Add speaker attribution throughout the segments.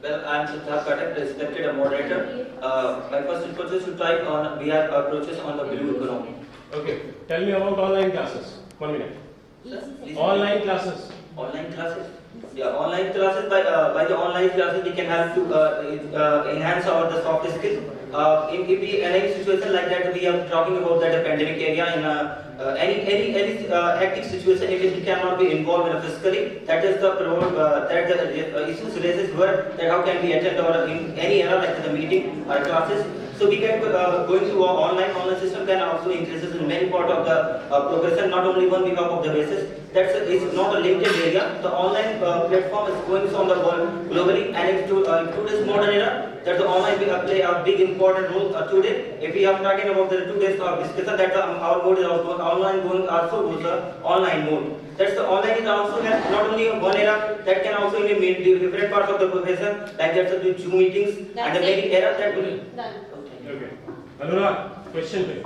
Speaker 1: Well, I am Siddharth Patel, respected moderator. My first request is to try on VR approaches on the blue economy.
Speaker 2: Okay, tell me about online classes. 1 minute. Online classes.
Speaker 1: Online classes. Yeah, online classes. By the online classes, we can help to enhance our the soft skills. If we in any situation like that, we are talking about that the pandemic area in any hectic situation, if we cannot be involved in physically, that is the that the issues raises were that how can we attend or in any era like the meeting or classes. So we can going through our online system can also increases in many part of the progression, not only one week of the basis. That's it's not a limited area. The online platform is going on the world globally, and in today's modern era, that the online will play a big important role today. If we are talking about the 2 days of discussion, that our mode is also online going also goes the online mode. That's the online is also has not only one era that can also in different parts of the profession, like that's the Zoom meetings and the many era that will.
Speaker 2: Okay. Anurag, question please.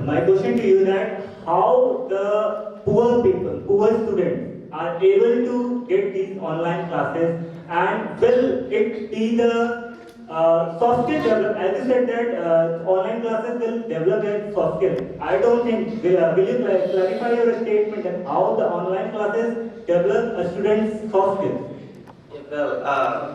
Speaker 3: My question to you is that how the poor people, poor students are able to get these online classes, and will it be the soft skill develop? As you said that online classes will develop their soft skill. I don't think, will you clarify your statement that how the online classes develop a student's soft skills?
Speaker 1: Well,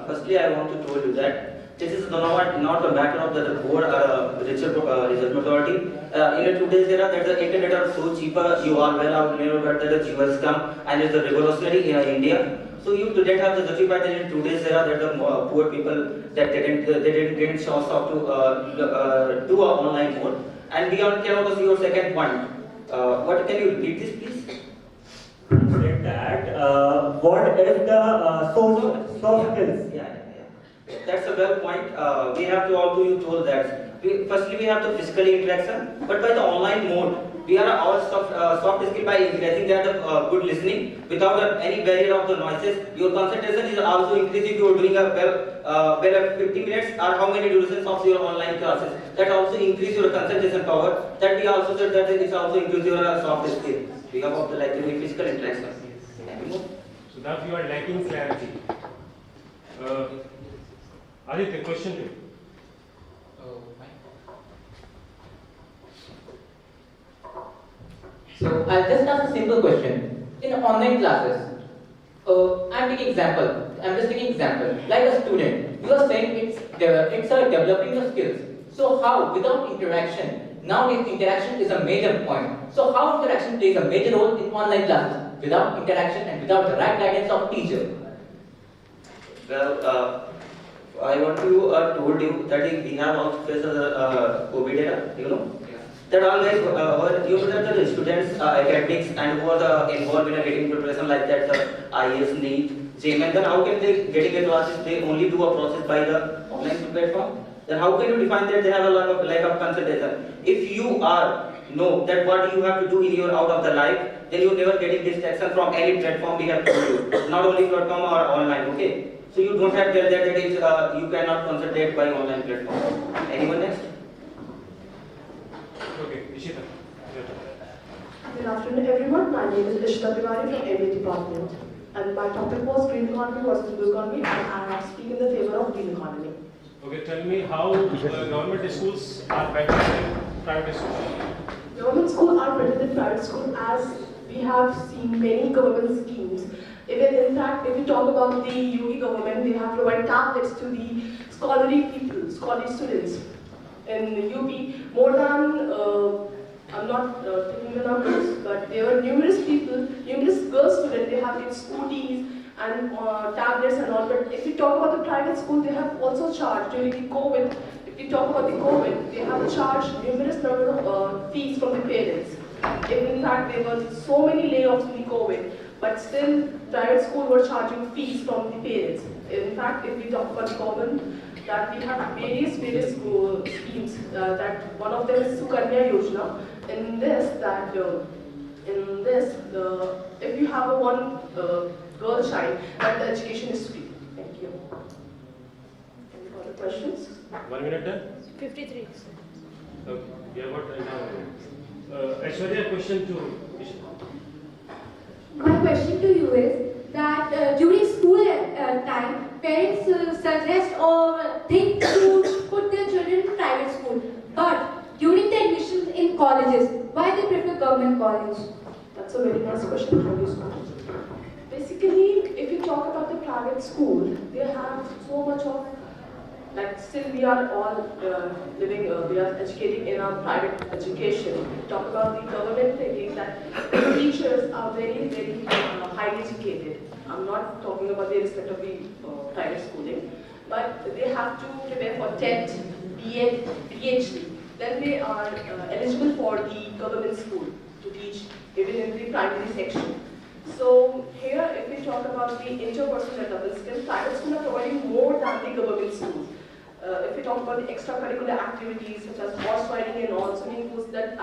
Speaker 1: firstly, I want to tell you that this is not a matter of the board or a research authority. In today's era, that the internet are so cheaper. You are well aware that the GWS come and it's a revolutionary in India. So you didn't have the justify that in today's era that the poor people that they didn't get chance of to do a online mode. And beyond, can also see your second point. What can you repeat this, please?
Speaker 3: Said that what is the soft skills?
Speaker 1: Yeah. That's a well point. We have to also you told that. Firstly, we have the physical interaction, but by the online mode, we are all soft skill by increasing that good listening without any barrier of the noises. Your concentration is also increasing. You are doing a well 50 minutes or how many durations of your online classes. That also increase your concentration power. That we also said that it also increase your soft skill. We have about the like physical interaction.
Speaker 2: So that you are lacking clarity. Aditya, question to you.
Speaker 4: So I'll just ask a simple question. In online classes, I'm just taking example. Like a student, you are saying it's developing your skills. So how, without interaction, nowadays interaction is a major point. So how interaction plays a major role in online classes without interaction and without the right guidance of teacher?
Speaker 1: Well, I want to told you that we have also faced the COVID era, you know. That always you know that the students academics and who are involved in a getting preparation like that the IES NEET, JEM, then how can they getting a classes? They only do a process by the online platform. Then how can you define that they have a lack of concentration? If you know that what you have to do in your out of the life, then you never getting distraction from any platform we have to do, not only platform or online. Okay. So you don't have that is you cannot concentrate by online platform. Anyone next?
Speaker 2: Okay, Ishita.
Speaker 5: Good afternoon, everyone. My name is Ishita Tiwari from MA department, and my topic was green economy versus blue economy, and I speak in the favor of green economy.
Speaker 2: Okay, tell me how government schools are better than private schools.
Speaker 5: Government schools are better than private schools, as we have seen many government schemes. Even in fact, if we talk about the UP government, they have provided tablets to the scholarly people, scholarly students. In the UP, more than, I'm not taking the numbers, but there were numerous people, numerous girl students, they have these scooties and tablets and all. But if we talk about the private school, they have also charged during the COVID. If we talk about the COVID, they have charged numerous number of fees from the parents. In fact, there were so many layoffs in the COVID. But still, private schools were charging fees from the parents. In fact, if we talk about the government, that we have various schemes. That one of them is Sukanya Yojana. In this, if you have one girl child, that the education is free. Thank you. Any further questions?
Speaker 2: 1 minute done.
Speaker 6: 53.
Speaker 2: Okay, we have got now. Aishwarya, question to Ishita.
Speaker 7: My question to you is that during
Speaker 5: That's a very nice question. Thank you so much. Basically, if you talk about the private school, they have so much of, like, still we are all we are educating in our private education. We talk about the government thinking that the teachers are very, very highly educated. I'm not talking about the respect of the private schooling, but they have to prepare for TET, BEd, PhD. Then they are eligible for the government school to teach even in the primary section. So here, if we talk about the interpersonal development skills, private schools are providing more than the government schools. If we talk about the extracurricular activities such as horse riding and all, swimming pools, that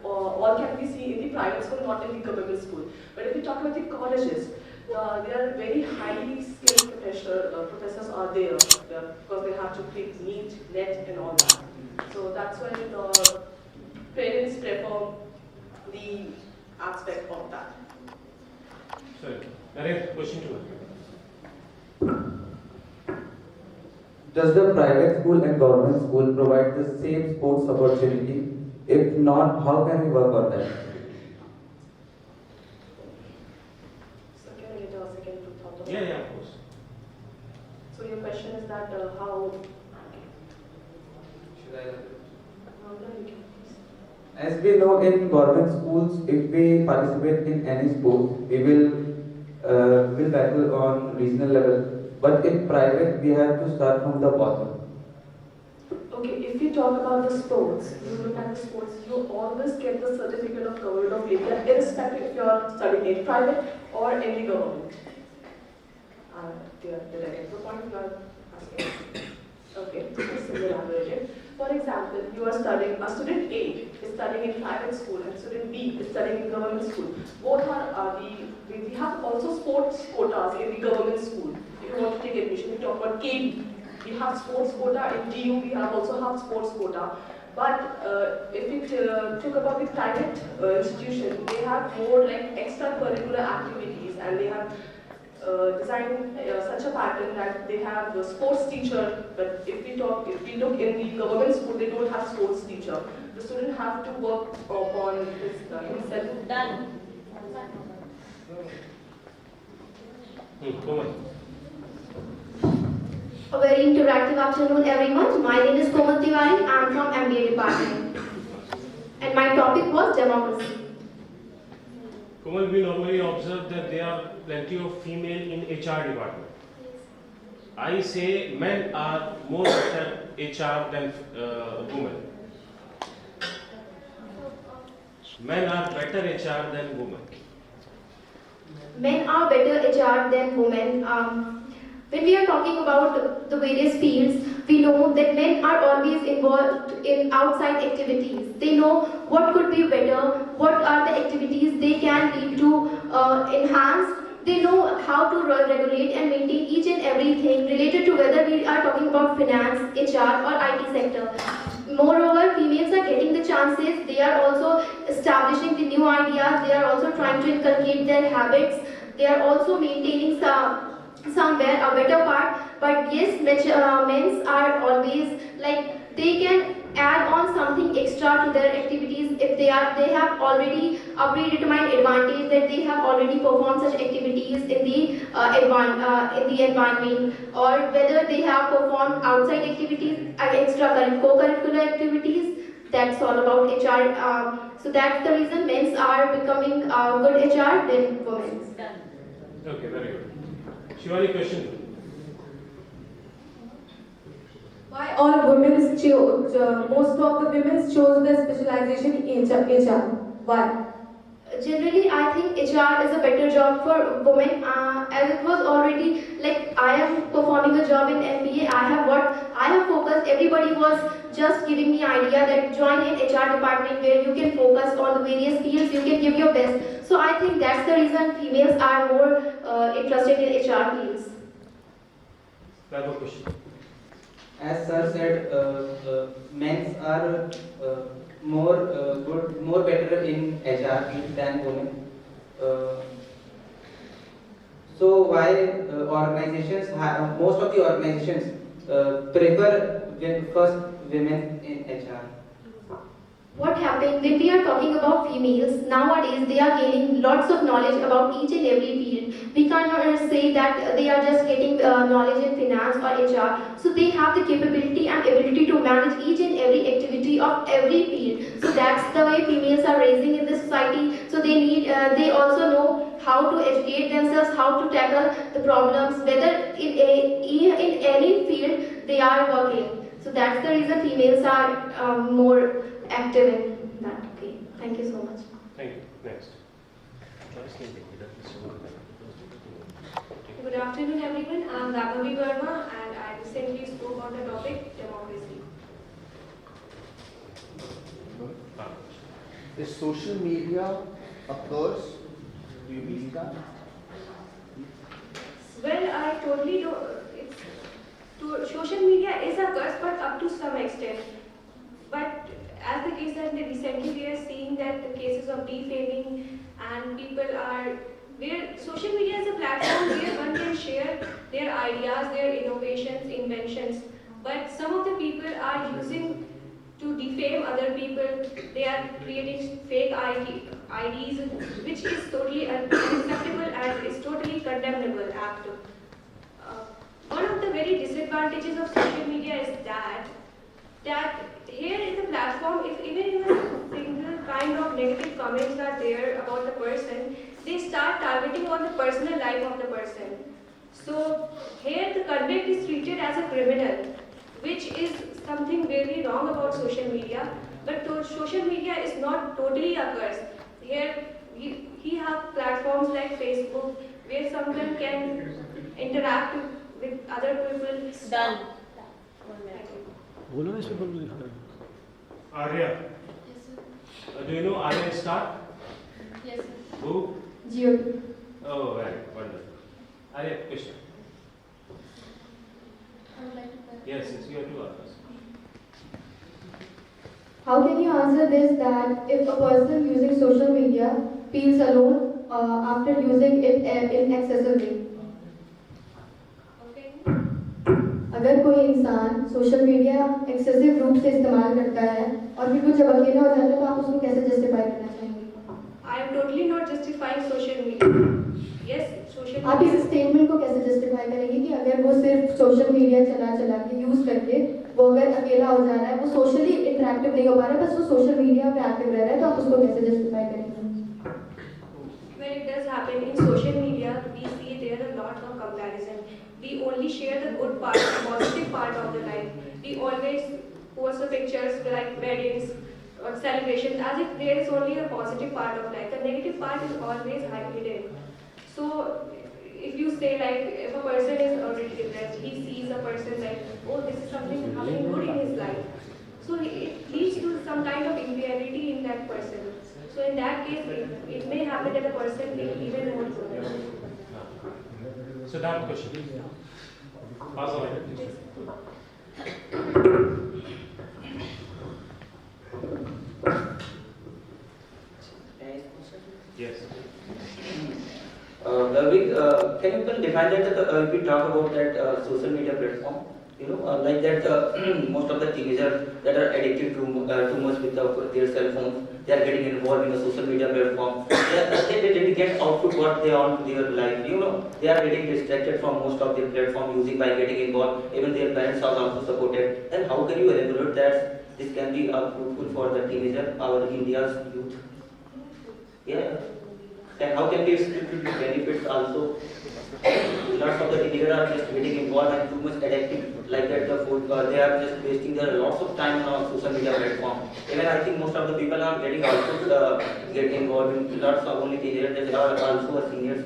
Speaker 5: all can be seen in the private school, not in the government school. But if we talk about the colleges, there are very highly skilled professors are there because they have to pick NEET, NET and all that. So that's why the parents prefer the aspect of that.
Speaker 2: Sorry, Naren, question to you.
Speaker 6: Does the private school and government school provide the same sports opportunity? If not, how can we work on that?
Speaker 5: So can I get a second to thought of
Speaker 2: Yeah,
Speaker 5: that?
Speaker 2: yeah, of course.
Speaker 5: So your question is that how?
Speaker 6: Should I?
Speaker 5: No, you can please.
Speaker 6: As we know, in government schools, if we participate in any sport, we will battle on regional level. But in private, we have to start from the bottom.
Speaker 5: Okay, if you talk about the sports, you look at the sports, you always get the certificate of Government of India, irrespective if you are studying in private or in the government. Did I get the point you are asking? Okay, just to elaborate it. For example, you are studying, a student A is studying in private school and student B is studying in government school. Both are we have also sports quotas in the government school. If you want to take admission, we talk about KB. We have sports quota in DU, we also have sports quota. But if we talk about the private institution, they have more like extracurricular activities and they have designed such a pattern that they have a sports teacher, but if we look in the government school, they don't have sports teacher. The student have to work upon himself.
Speaker 7: Done.
Speaker 2: Komal.
Speaker 7: A very interactive afternoon, everyone. My name is Komal Tiwari. I am from MBA department, and my topic was democracy.
Speaker 2: Komal, we normally observe that there are plenty of female in HR department. I say men are more better HR than women. Men are better HR than women.
Speaker 7: Men are better HR than women. When we are talking about the various fields, we know that men are always involved in outside activities. They know what could be better, what are the activities they can lead to enhance. They know how to regulate and maintain each and everything related to whether we are talking about finance, HR or IT sector. Moreover, females are getting the chances. They are also establishing the new ideas. They are also trying to inculcate their habits. They are also maintaining somewhere a better part. But yes, men's are always like they can add on something extra to their activities if they have already a predetermined advantage that they have already performed such activities in the environment, or whether they have performed outside activities, co-curricular activities. That's all about HR. So that's the reason men's are becoming good HR than women's.
Speaker 2: Okay, very good. Shivani, question.
Speaker 8: Why all women chose, most of the women chose the specialization in HR? Why?
Speaker 7: Generally, I think HR is a better job for women, as it was already like I am performing a job in MBA. I have focused. Everybody was just giving me idea that join in HR department where you can focus on the various fields. You can give your best. So I think that's the reason females are more interested in HR fields.
Speaker 2: I have a question.
Speaker 6: As sir said, men are more better in HR field than women. So why most of the organizations prefer first women in HR?
Speaker 7: what happened when we are talking about females nowadays, they are gaining lots of knowledge about each and every field. We cannot say that they are just getting knowledge in finance or HR. So they have the capability and ability to manage each and every activity of every field. So that's the way females are raising in the society. So they also know how to educate themselves, how to tackle the problems, whether in any field they are working. So that's the reason females are more active in that. Okay, thank you so much.
Speaker 2: Thank you. Next.
Speaker 9: Good afternoon, everyone. I'm Raghavi Verma, and I recently spoke on the topic democracy.
Speaker 10: Is social media a curse? Do you believe that?
Speaker 9: Well, I totally do. Social media is a curse, but up to some extent. But as the case that recently we are seeing that the cases of defaming and people are where social media is a platform where one can share their ideas, their innovations, inventions. But some of the people are using to defame other people. They are creating fake IDs, which is totally unacceptable and is totally condemnable act. One of the very disadvantages of social media is that here in the platform, if even a single kind of negative comments are there about the person, they start targeting on the personal life of the person. So here the conduct is treated as a criminal, which is something very wrong about social media. But social media is not totally a curse. Here we have platforms like Facebook where someone can interact with other people.
Speaker 11: Done.
Speaker 2: Arya. Do you know Arya Star?
Speaker 11: Yes, sir.
Speaker 2: Who?
Speaker 8: Geo.
Speaker 2: Oh, right. Wonderful. Arya, question.
Speaker 11: I would like to clarify.
Speaker 2: Yes, you have to ask us.
Speaker 8: How can you answer this that if a person using social media feels alone after using it in excessive way? अगर कोई इंसान social media excessive रूप से इस्तेमाल करता है और फिर वो जब अकेला हो जाता है तो आप उसको कैसे जस्टिफाई करना चाहेंगे?
Speaker 9: I am totally not justifying social media. Yes, social media.
Speaker 8: आप इस स्टेटमेंट को कैसे जस्टिफाई करेंगे कि अगर वो सिर्फ सोशल मीडिया चला के यूज करके वो अगर अकेला हो जा रहा है, वो सोशली इंटरेक्टिव नहीं हो पा रहा है, बस वो सोशल मीडिया पे एक्टिव रह रहा है, तो आप उसको कैसे जस्टिफाई करेंगे?
Speaker 9: When it does happen in social media, we see there are lots of comparison. We only share the good part, the positive part of the life. We always post the pictures like weddings or celebrations as if there is only the positive part of life. The negative part is always hidden. So if you say like if a person is already depressed, he sees a person like, oh, this is something happening good in his life. So it leads to some kind of inferiority in that person. So in that case, it may happen that the person will even more so.
Speaker 2: So that question. Pass on. Yes.
Speaker 1: Can you define that if we talk about that social media platform? Like that most of the teenagers that are addicted too much with their cell phones, they are getting involved in the social media platform. They didn't get output what they want to their life. They are getting distracted from most of their platform using by getting involved. Even their parents are also supported. Then how can you elaborate that this can be fruitful for the teenager, our India's youth? Yeah. And how can we split the benefits also? Lots of the teenagers are just getting involved and too much addictive like that. They are just wasting their lots of time on social media platform. Even I think most of the people are getting also get involved in lots of only teenagers. They are also seniors.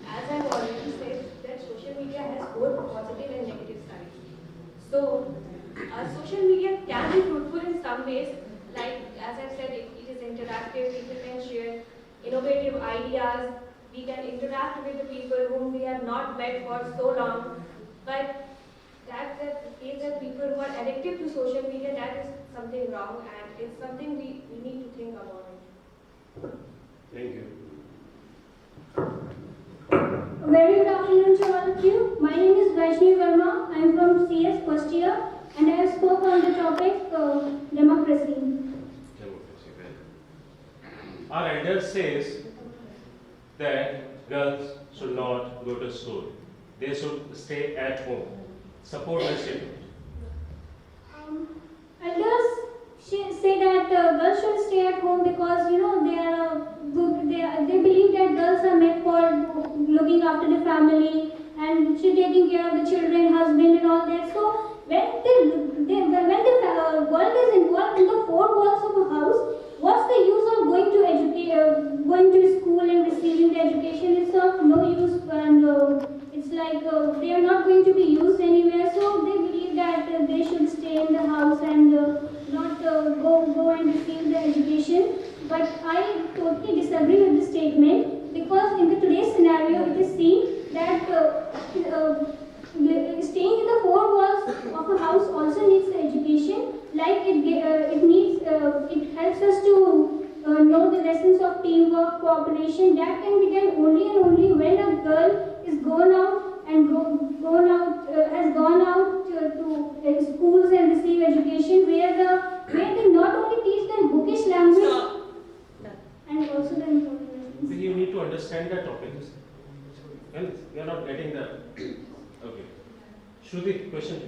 Speaker 9: As I've already said, that social media has both positive and negative sides. So social media can be fruitful in some ways. Like as I've said, it is interactive. People can share innovative ideas. We can interact with the people whom we have not met for so long. But that's the case that people who are addicted to social media, that is something wrong, and it's something we need to think about it.
Speaker 2: Thank you.
Speaker 12: Very good afternoon to all of you. My name is Vaishnavi Verma. I am from CS first year and I have spoke on the topic democracy.
Speaker 2: our elder says that girls should not go to school. They should stay at home. Support the statement.
Speaker 12: Elders say that girls should stay at home because they believe that girls are meant for looking after the family and taking care of the children, husband, and all that. So when the world is involved in the four walls of a house, what's the use of going to school and receiving the education? It's of no use, and it's like they are not going to be used anywhere. So they believe that they should stay in the house and not go and receive the education. But I totally disagree with this statement because in the today's scenario, it is seen that staying in the four walls of a house also needs the education. Like it helps us to know the lessons of teamwork, cooperation. That can be done only and only when a girl is has gone out to schools and receive education where they not only teach them bookish language and also the important lessons.
Speaker 2: You need to understand the topic. You are not getting the. Okay. Shruti, question.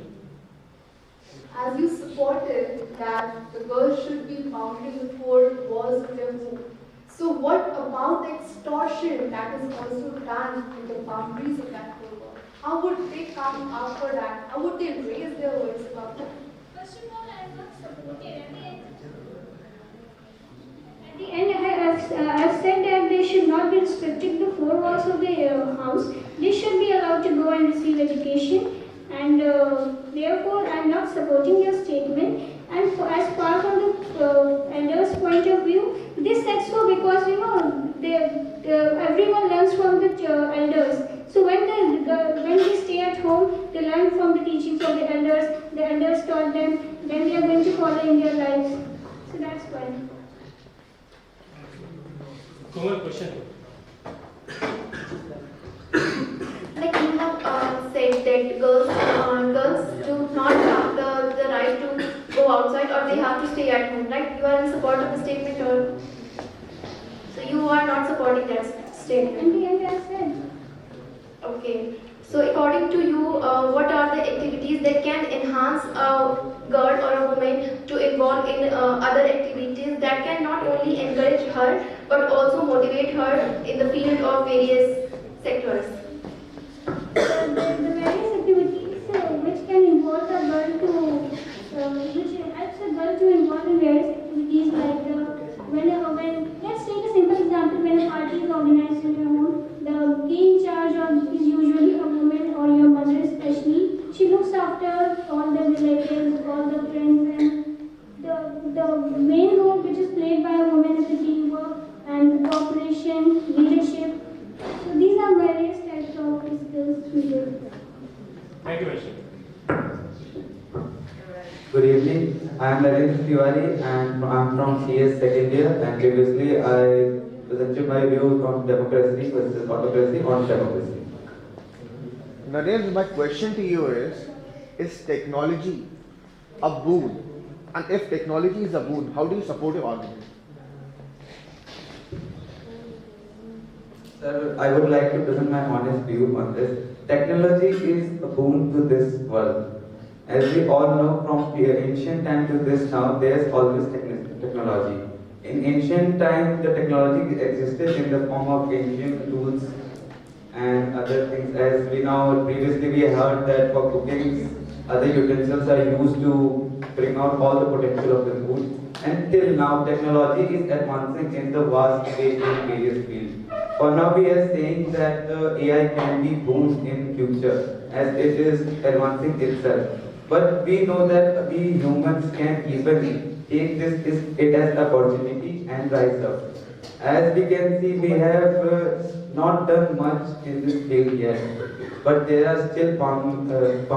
Speaker 13: As you supported that the girls should be bound in the four walls of their home, so what about the extortion that is also done in the boundaries of that four walls? How would they come after that? How would they raise their voice about that?
Speaker 12: First of all, I am not supported. At the end, I have said that they should not be restricted to four walls of the house. They should be allowed to go and receive education. And therefore, I am not supporting your statement. And as far from the elders' point of view, they said so because everyone learns from the elders. So when they stay at home, they learn from the teachings of the elders. The elders taught them. Then they are going to follow in their lives. So that's why.
Speaker 2: Common question.
Speaker 7: Like you have said that girls do not have the right to go outside or they have to stay at home, right? You are in support of the statement or so you are not supporting that statement?
Speaker 12: In the end, I said.
Speaker 7: Okay. So according to you, what are the activities that can enhance a girl or a woman to involve in other activities that can not only encourage her but also motivate her in the field of various sectors?
Speaker 12: The various activities which can involve a girl which helps a girl to involve in various activities like when let's take a simple example, when a party is organized in your home, the key in charge is usually a woman or your mother especially. She looks after all the relatives, all the friends, and the main role which is played by a woman is the teamwork and the cooperation, leadership. So these are various types of skills needed.
Speaker 2: Thank you, Vaishnavi.
Speaker 6: Good evening. I am Narendra Tiwari and I am from CS second year, and previously I presented my views on democracy versus autocracy on democracy.
Speaker 10: Narendra, my question to you is technology a boon? And if technology is a boon, how do you support your argument?
Speaker 6: Sir, I would like to present my honest view on this. Technology is a boon to this world. As we all know, from ancient time to this now, there is always technology. In ancient time, the technology existed in the form of ancient tools and other things. As we now, previously we heard that for cooking, other utensils are used to bring out all the potential of the food. And till now, technology is advancing in the vast way in various fields. For now, we are saying that the AI can be boomed in future as it is advancing itself. But we know that we humans can even take it as opportunity and rise up. As we can see, we have not done much in this field yet, but there are still boundless.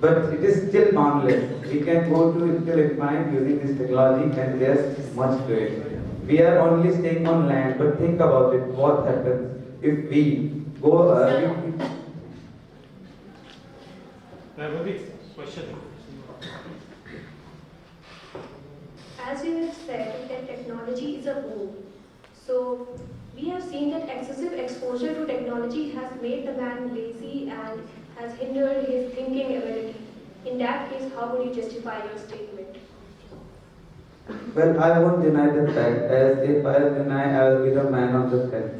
Speaker 6: But it is still boundless. We can go to till infinite using this technology, and there's much to it. We are only staying on land, but think about it. What happens if we go?
Speaker 2: Question.
Speaker 9: As you have said that technology is a boon, seen that excessive exposure to technology has made the man lazy and has hindered his thinking ability. In that case, how would you justify your statement?
Speaker 6: Well, I won't deny the fact, as if I deny, I will be the man of the fact.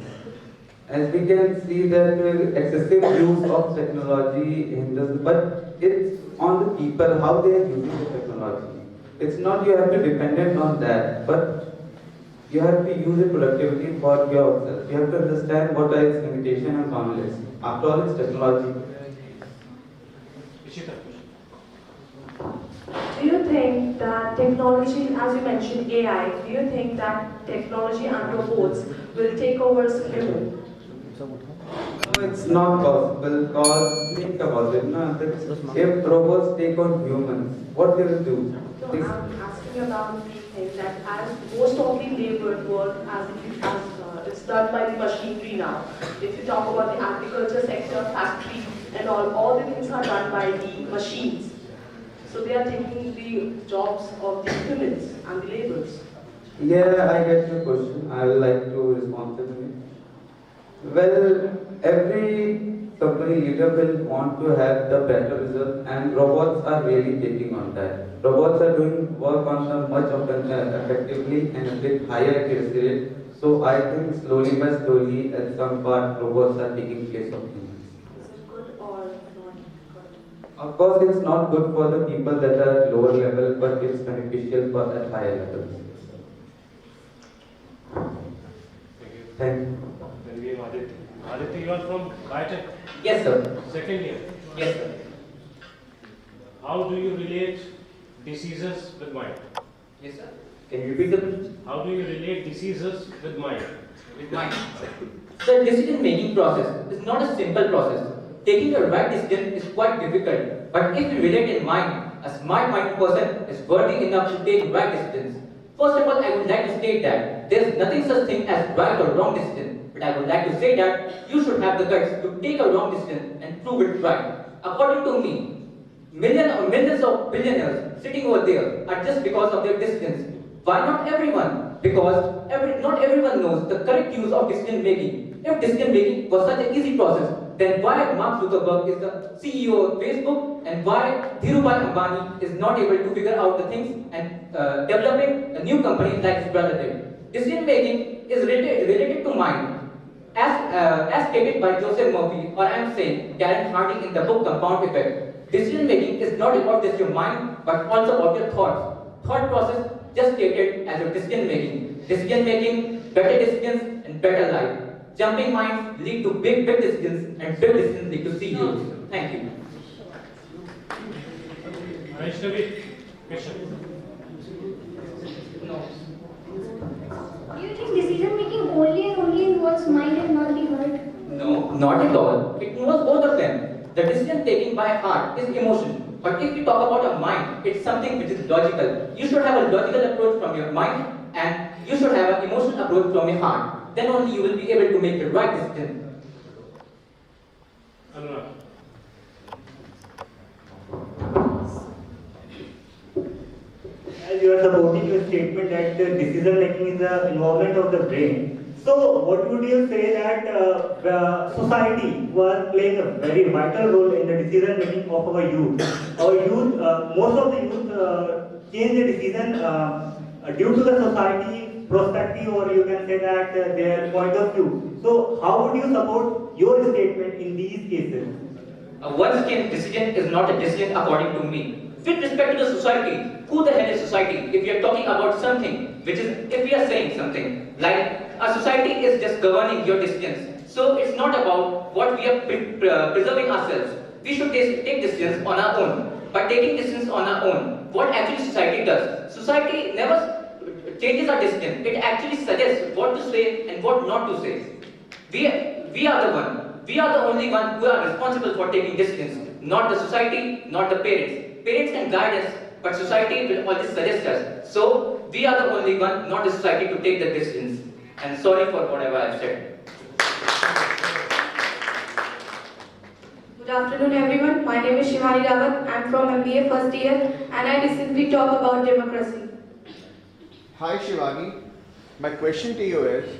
Speaker 6: As we can see that excessive use of technology hinders, but it's on the people how they are using the technology. It's not you have to dependent on that, but you have to use it productivity for yourself. You have to understand what are its limitation and boundaries. After all, it's technology.
Speaker 5: Do you think that technology, as you mentioned AI, do you think that technology and robots will take over human?
Speaker 6: No, it's not possible because think about it. No? If robots take on humans, what they will do?
Speaker 5: No, I'm asking about the thing that as most of the labor work as it's done by the machinery now. If you talk about the agriculture sector, factory, and all the things are done by the machines. So they are taking the jobs of the humans and the laborers.
Speaker 6: Yeah, I get your question. I would like to respond to it. Well, every company leader will want to have the better result, and robots are really taking on that. Robots are doing work on the much of effectively and a bit higher accuracy rate. So I think slowly by slowly, at some part, robots are taking place of humans.
Speaker 5: Is it good or not good?
Speaker 6: Of course, it's not good for the people that are at lower level, but it's beneficial for at higher levels. Thank you.
Speaker 2: Then we have Aditya. Aditya, you are from biotech?
Speaker 4: Yes, sir.
Speaker 2: Second year.
Speaker 4: Yes, sir.
Speaker 2: How do you relate diseases with mind?
Speaker 4: Yes, sir. Can you repeat the question?
Speaker 2: How do you relate diseases with mind?
Speaker 4: Mind. The decision-making process is not a simple process. Taking the right decision is quite difficult. But if you relate in mind, a smart-minded person is worthy enough to take right decisions. First of all, I would like to state that there is nothing such thing as right or wrong decision. But I would like to say that you should have the guts to take a wrong decision and prove it right. According to me, millions of billionaires sitting over there are just because of their decisions. Why not everyone? Because not everyone knows the correct use of decision making. If decision making was such an easy process, then why Mark Zuckerberg is the CEO of Facebook and why Dhirubhai Ambani is not able to figure out the things and developing a new company like his brother did. Decision making is related to mind. As stated by Joseph Murphy, or I am saying Karen Harding in the book Compound Effect, decision making is not about just your mind, but also about your thoughts. Thought process just stated as your decision making. Decision making, better decisions, and better life. Jumping minds lead to big decisions, and big decisions lead to CEOs. Thank you.
Speaker 2: Vaishnavi, question.
Speaker 4: No.
Speaker 12: Do you think decision making only and only involves mind and not the heart?
Speaker 4: No, not at all. It involves both of them. The decision taken by heart is emotion. But if we talk about a mind, it's something which is logical. You should have a logical approach from your mind and you should have an emotional approach from your heart. Then only you will be able to make the right decision.
Speaker 2: Anurag.
Speaker 3: As you are supporting your statement that the decision making is the involvement of the brain. So, what would you say that the society was playing a very vital role in the decision making of our youth? Our youth, most of the youth change the decision due to the society perspective, or you can say that their point of view. So, how would you support your statement in these cases?
Speaker 4: One's decision is not a decision according to me. With respect to the society, who the hell is society? If we are talking about something, which is, if we are saying something, like a society is just governing your decisions. So it's not about what we are preserving ourselves. We should take decisions on our own. By taking decisions on our own, what actually society does? Society never changes our decision. It actually suggests what to say and what not to say. We are the one. We are the only one who are responsible for taking decisions. Not the society, not the parents. Parents can guide us, but society will always suggest us. So, we are the only one, not the society, to take the decisions. And sorry for whatever I've said.
Speaker 5: Good afternoon everyone, my name is Shivani Rawat, I am from MBA first year and I recently talk about democracy.
Speaker 10: Hi Shivani, my question to you is,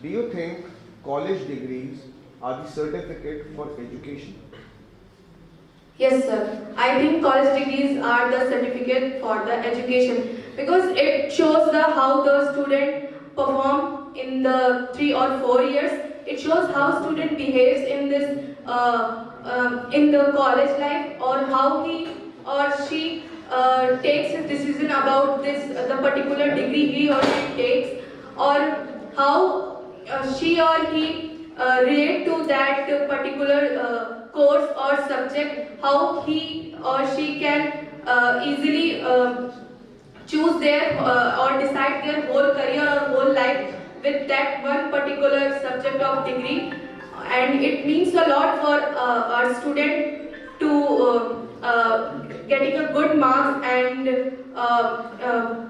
Speaker 10: do you think college degrees are the certificate for education?
Speaker 5: Yes, sir. I think college degrees are the certificate for the education because it shows the how the student perform in the 3 or 4 years. It shows how student behaves in this in the college life, or how he or she takes his decision about this the particular degree he or she takes, or how she or he relate to that particular course or subject, how he or she can easily choose their or decide their whole career or whole life with that one particular subject of degree. And it means a lot for our student to getting a good marks and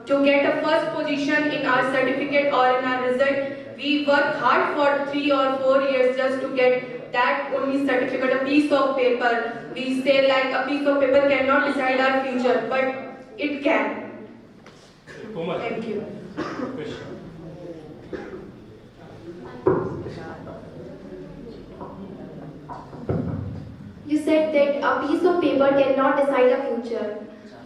Speaker 5: to get a first position in our certificate or in our result. We work hard for 3 or 4 years just to get that only certificate, a piece of paper. We say like a piece of paper cannot decide our future, but it can.
Speaker 2: Komal.
Speaker 5: Thank you.
Speaker 2: Question.
Speaker 7: You said that a piece of paper cannot decide a future.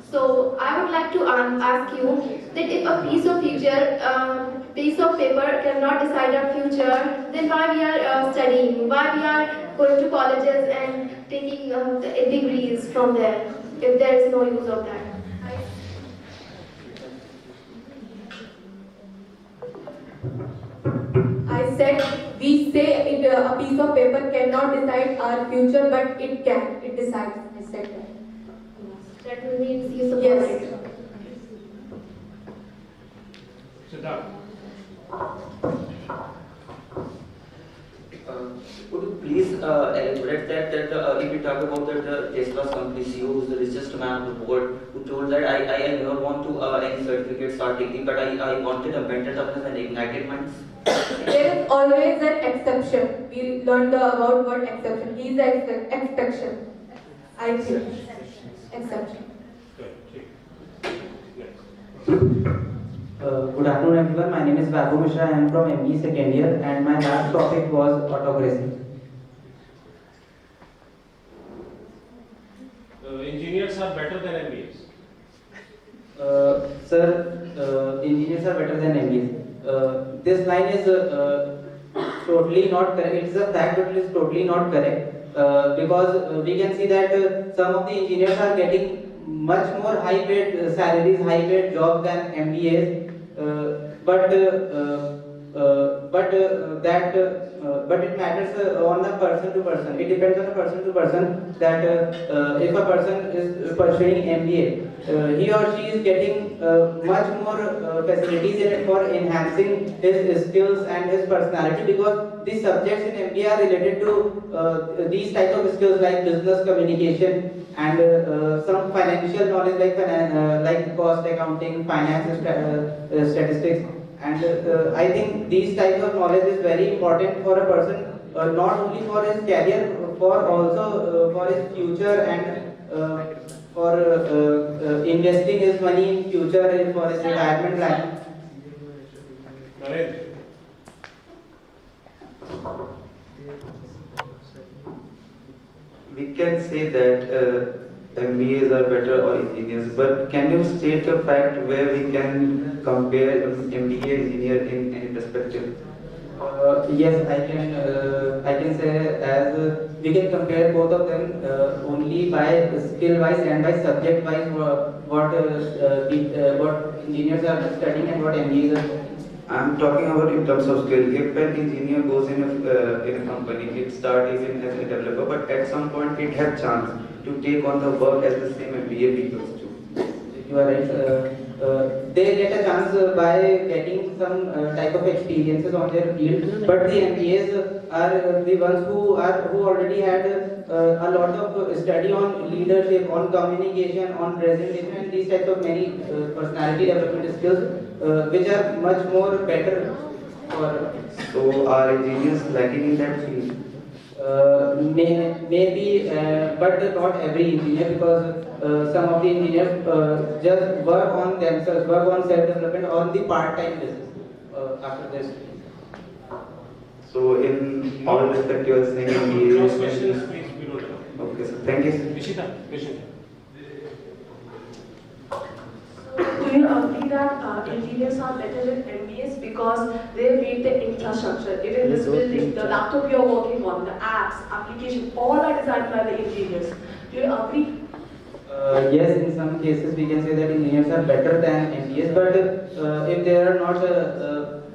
Speaker 7: So I would like to ask you that if a piece of paper cannot decide our future, then why we are studying? Why we are going to colleges and taking the degrees from there if there is no use of that?
Speaker 5: I said we say a piece of paper cannot decide our future, but it can. It decides. I said that.
Speaker 7: That means you support
Speaker 5: Yes.
Speaker 7: it.
Speaker 2: Siddharth.
Speaker 1: Could you please elaborate that if we talk about that Tesla's company CEO, who is the richest man on the world, who told that I never want to any certificates or degree, but I wanted a mental toughness and ignited minds.
Speaker 5: There is always an exception. We learned about word exception. He is the exception. I think exception.
Speaker 14: Good afternoon everyone, my name is Vaibhav Mishra, I am from ME second year and my last topic was autocracy.
Speaker 2: Engineers are better than MBAs.
Speaker 14: Sir, engineers are better than MBAs. This line is totally not correct, it is a fact but it is totally not correct because we can see that some of the engineers are getting much more high paid salaries, high paid jobs than MBAs. But it matters on the person to person. It depends on the person to person that if a person is pursuing MBA, he or she is getting much more facilities in it for enhancing his skills and his personality, because these subjects in MBA are related to these types of skills like business communication and some financial knowledge like cost accounting, finance, statistics. And I think these types of knowledge is very important for a person, not only for his career, for also for his future and for investing his money in future and for his retirement plan.
Speaker 6: We can say that MBAs are better or engineers, but can you state a fact where we can compare MBA engineer in any perspective?
Speaker 14: Yes, I can say as we can compare both of them only by skill wise and by subject wise what engineers are studying and what MBAs are studying.
Speaker 6: I'm talking about in terms of skill. If an engineer goes in a company, it starts even as a developer, but at some point it has chance to take on the work as the same MBA people do.
Speaker 14: You are right. They get a chance by getting some type of experiences on their field, but the MBAs are the ones who already had a lot of study on leadership, on communication, on presentation, and these types of many personality development skills, which are much more better for.
Speaker 6: So are engineers lacking in that field?
Speaker 14: Maybe, but not every engineer, because some of the engineers just work on themselves, work on self-development on the part-time basis after this.
Speaker 6: So in all respect, you are saying MBA.
Speaker 2: Cross questions, please. We don't have.
Speaker 6: Okay, sir. Thank you, sir.
Speaker 2: Ishita, question.
Speaker 5: Do you agree that engineers are better than MBAs because they made the infrastructure, even this building, the laptop you're working on, the apps, application, all are designed by the engineers. Do you agree?
Speaker 14: Yes, in some cases we can say that engineers are better than MBAs, but if they are not,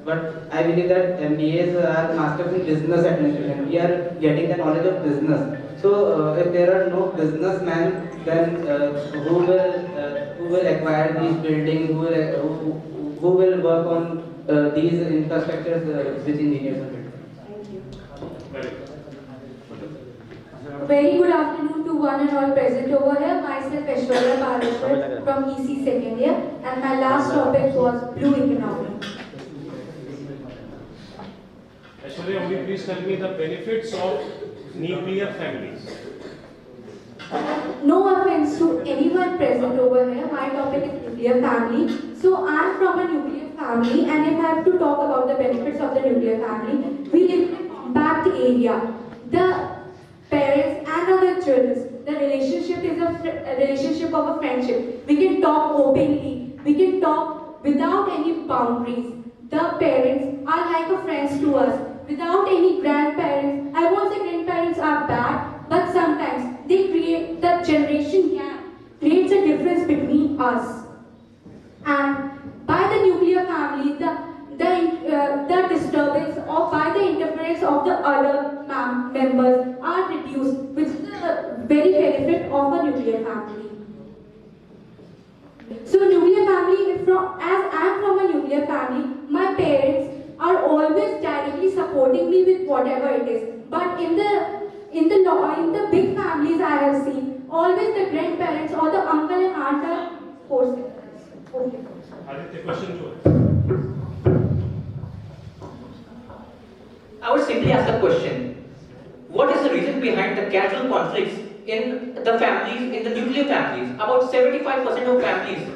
Speaker 14: but I believe that MBAs are masters in business administration. We are getting the knowledge of business. So if there are no businessmen, then who will acquire these buildings? Who will work on these infrastructures which engineers are building?
Speaker 5: Thank you.
Speaker 8: Very good afternoon to one and all present over here. Myself Aishwarya Parashar from EC second year, and my last topic was blue economy.
Speaker 2: Actually, only please tell me the benefits of nuclear families.
Speaker 8: No offense to anyone present over here, my topic is nuclear family. So I am from a nuclear family, and if I have to talk about the benefits of the nuclear family, we live in a compact area. The parents and our children, the relationship is a relationship of a friendship. We can talk openly, we can talk without any boundaries. The parents are like a friends to us, without any grandparents. I won't say grandparents are bad, but sometimes they create the generation gap, creates a difference between us. And by the nuclear family, the disturbance or by the interference of the other members are reduced, which is the very benefit of a nuclear family. So nuclear family, as I am from a nuclear family, my parents are always directly supporting me with whatever it is. But in the big families I have seen, always the grandparents or the uncle and aunt are forcing us. Okay.
Speaker 2: Aditya, question to us.
Speaker 4: I would simply ask a question. What is the reason behind the casual conflicts in the families, in the nuclear families? About 75% of families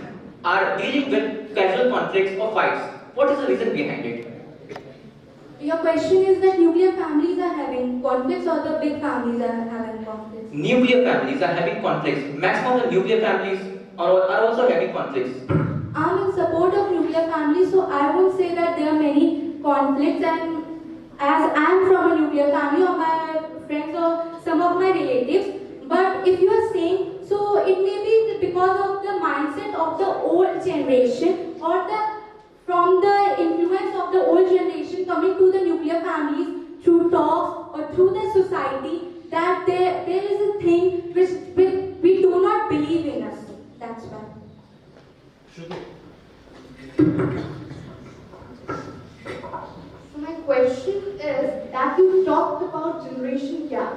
Speaker 4: are dealing with casual conflicts or fights. What is the reason behind it?
Speaker 8: Your question is that nuclear families are having conflicts or the big families are having conflicts?
Speaker 4: Nuclear families are having conflicts. Maximum of the nuclear families are also having conflicts.
Speaker 8: I'm in support of nuclear families, so I won't say that there are many conflicts, and as I'm from a nuclear family or my friends or some of my relatives, but if you are saying, so it may be because of the mindset of the old generation or from the influence of the old generation coming to the nuclear families through talks or through the society, that there is a thing which we do not believe in us. That's why.
Speaker 13: So my question is that you talked about generation gap.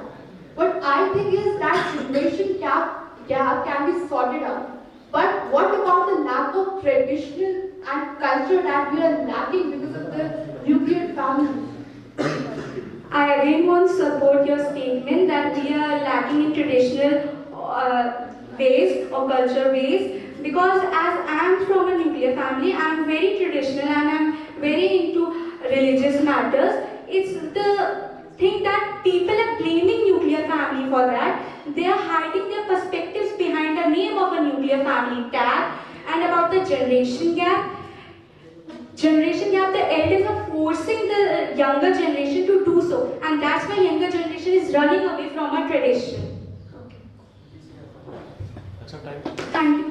Speaker 13: What I think is that generation gap can be sorted out. But what about the lack of traditional and culture that we are lacking because of the nuclear family?
Speaker 12: I again want to support your statement that we are lacking in traditional ways or culture ways, because as I am from a nuclear family, I am very traditional and I am very into religious matters. It's the thing that people are blaming nuclear family for that. They are hiding their perspectives behind the name of a nuclear family tag. And about the generation gap, the elders are forcing the younger generation to do so, and that's why younger generation is running away from our tradition. Okay.
Speaker 2: That's our time.
Speaker 12: Thank you.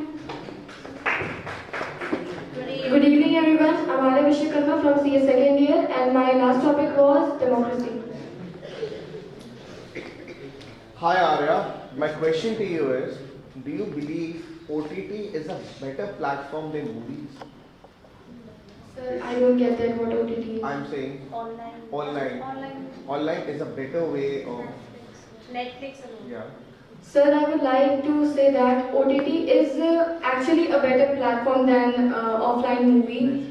Speaker 7: Good evening everyone, I'm Arya Vishwakarma from CS second year, and my last topic was democracy.
Speaker 10: Hi Arya, my question to you is, do you believe OTT is a better platform than movies?
Speaker 7: Sir, I don't get that, what OTT is.
Speaker 10: I'm saying
Speaker 11: Online.
Speaker 10: online is a better way of,
Speaker 11: Netflix alone.
Speaker 10: yeah.
Speaker 7: Sir, I would like to say that OTT is actually a better platform than offline movie.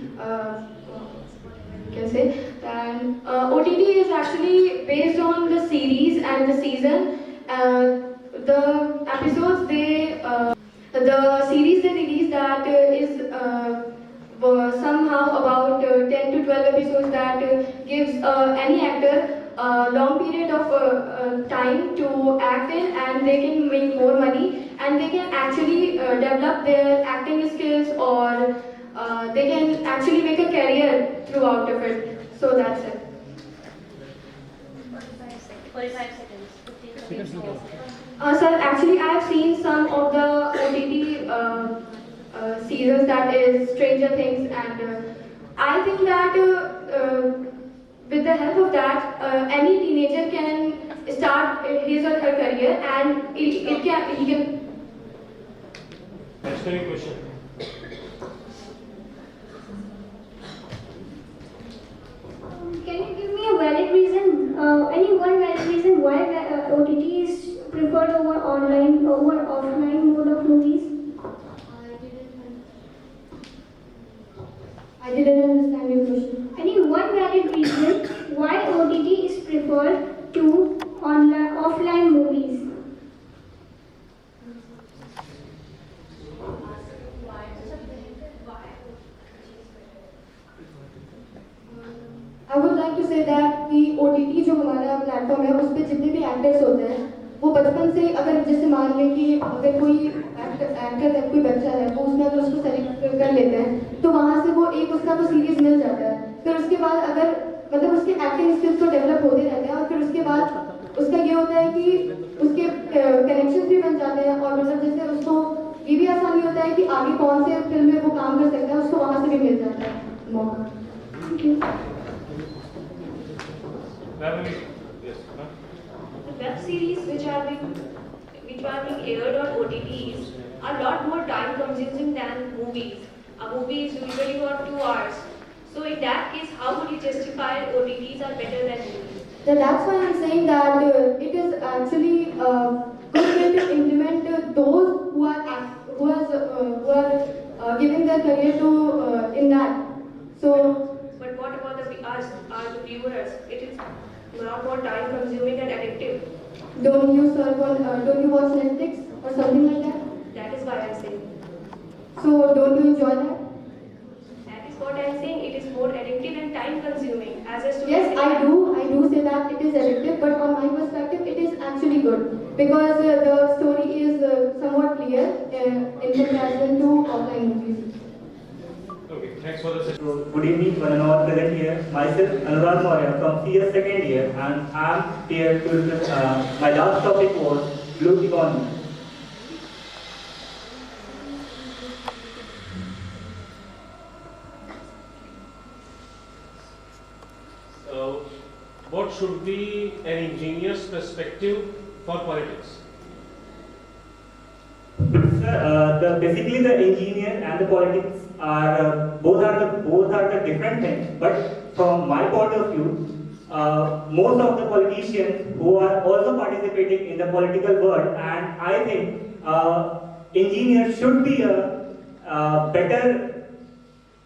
Speaker 7: You can say. And OTT is actually based on the series and the season. The episodes the series they release that is somehow about 10 to 12 episodes that gives any actor a long period of time to act in, and they can make more money, and they can actually develop their acting skills, or they can actually make a career throughout of it. So that's it.
Speaker 11: 45 seconds. 15 seconds.
Speaker 7: Sir, actually I have seen some of the OTT seasons, that is Stranger Things, and I think that with the help of that, any teenager can start his or her career, and he can.
Speaker 2: Next question.
Speaker 12: Can you give me a valid reason, any one valid reason why OTT is preferred over online, over offline mode of movies?
Speaker 8: I didn't understand your question.
Speaker 12: Any one valid reason why OTT is preferred to offline movies?
Speaker 8: I would like to say that कि OTT जो हमारा platform है उस पे जितने भी actors होते हैं वो बचपन से, अगर जैसे मान लें कि अगर कोई एक्टर है, कोई बच्चा है, वो उसमें अगर उसको सेलेक्ट कर लेते हैं तो वहाँ से वो एक उसका तो सीरीज मिल जाता है। फिर उसके बाद अगर मतलब उसके एक्टिंग स्किल्स तो डेवलप होते रहते हैं, और फिर उसके बाद उसका ये होता है कि उसके कनेक्शन भी बन जाते हैं, और मतलब जैसे उसको ये भी आसानी होता है कि आगे कौन से फिल्म में वो काम कर सकता है, उसको वहाँ से भी मिल जाता है मौका।
Speaker 12: Thank you.
Speaker 2: Yes.
Speaker 9: The web series which are being aired on OTTs are a lot more time consuming than movies. A movie is usually for 2 hours. So in that case, how would you justify OTTs are better than movies?
Speaker 8: So that's why I'm saying that it is actually good way to implement those who are giving their career to in that. So.
Speaker 9: But what about the viewers? It is a lot more time consuming and addictive.
Speaker 8: Don't you watch Netflix or something like that?
Speaker 9: That is why I'm saying.
Speaker 8: So don't you enjoy that?
Speaker 9: That is what I'm saying. It is more addictive and time consuming. As a student.
Speaker 8: Yes, I do say that it is addictive, but from my perspective, it is actually good because the story is somewhat clear in comparison to offline movies.
Speaker 2: Okay, thanks for the session.
Speaker 3: Good evening, one and all present here. Myself, Anurag Maurya from CS second year, and I am here to my last topic was blue economy.
Speaker 2: What should be an engineer's perspective for politics?
Speaker 3: Sir, basically the engineer and the politics are both are the different things. But from my point of view, most of the politicians who are also participating in the political world, and I think engineer should be a better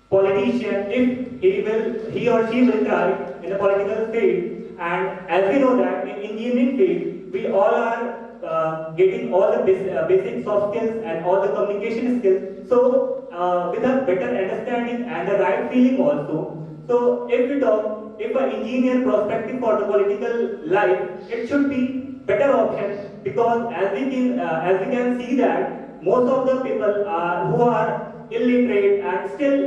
Speaker 3: politician if he or she will try in the political field. And as we know that in engineering field, we all are getting all the basic soft skills and all the communication skills. So with a better understanding and the right feeling also. So if we talk, if an engineer prospective for the political life, it should be better option, because as we can see that most of the people who are illiterate and still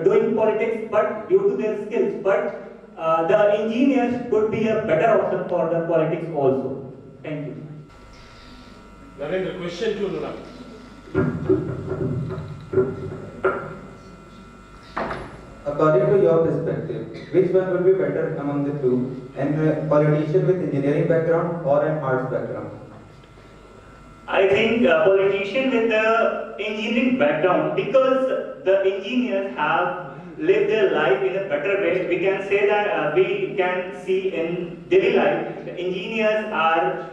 Speaker 3: doing politics, but due to their skills. But the engineers could be a better option for the politics also. Thank you.
Speaker 2: Narendra, question to Anurag.
Speaker 6: According to your perspective, which one would be better among the two? A politician with engineering background or an arts background?
Speaker 3: I think a politician with the engineering background, because the engineers have lived their life in a better way. We can say that we can see in daily life, the engineers are